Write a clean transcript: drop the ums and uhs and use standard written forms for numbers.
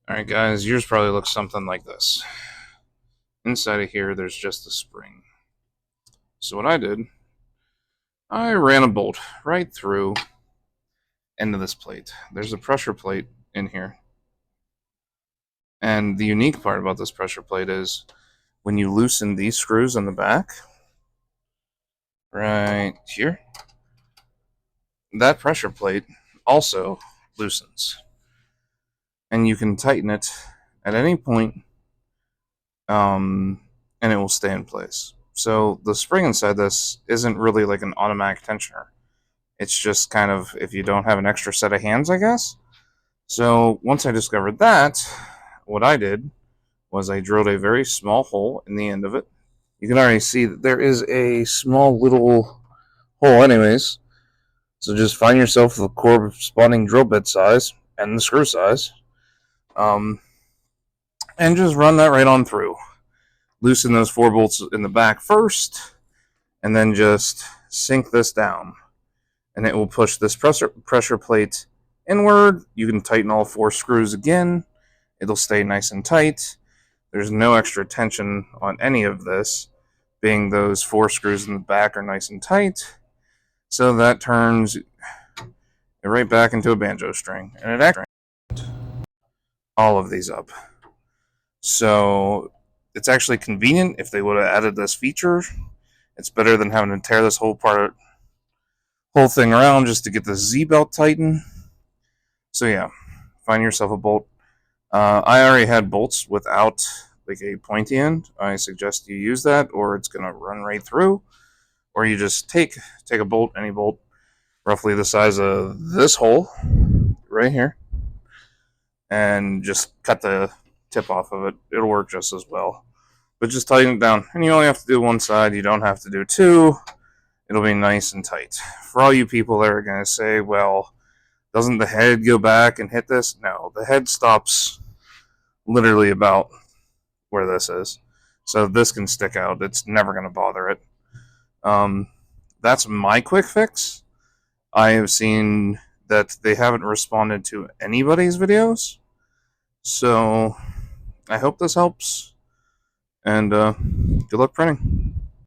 Alright guys, yours probably looks something like this. Inside of here, there's just a spring. So what I did, I ran a bolt right through into this plate. There's a pressure plate in here. And the unique part about this pressure plate is when you loosen these screws on the back, right here, that pressure plate also loosens. And you can tighten it at any point, and it will stay in place. So the spring inside this isn't really like an automatic tensioner. It's just kind of if you don't have an extra set of hands, I guess. So once I discovered that, what I did was I drilled a very small hole in the end of it. You can already see that there is a small little hole anyways. So just find yourself the corresponding drill bit size and the screw size. And just run that right on through. Loosen those 4 bolts in the back first, and then just sink this down. And it will push this pressure plate inward. You can tighten all 4 screws again. It'll stay nice and tight. There's no extra tension on any of this, being those 4 screws in the back are nice and tight. So that turns it right back into a banjo string. And it actually all of these up. So it's actually convenient if they would have added this feature. It's better than having to tear this whole thing around just to get the Z-belt tightened. So yeah, find yourself a bolt. I already had bolts without like a pointy end. I suggest you use that, or it's gonna run right through. Or you just take a bolt, any bolt, roughly the size of this hole right here, and just cut the tip off of it. It'll work just as well. But just tighten it down, and you only have to do one side. You don't have to do 2. It'll be nice and tight. For all you people that are gonna say, well, doesn't the head go back and hit this? No, the head stops literally about where this is. So this can stick out. It's never going to bother it. That's my quick fix. I have seen that they haven't responded to anybody's videos. So I hope this helps. And good luck printing.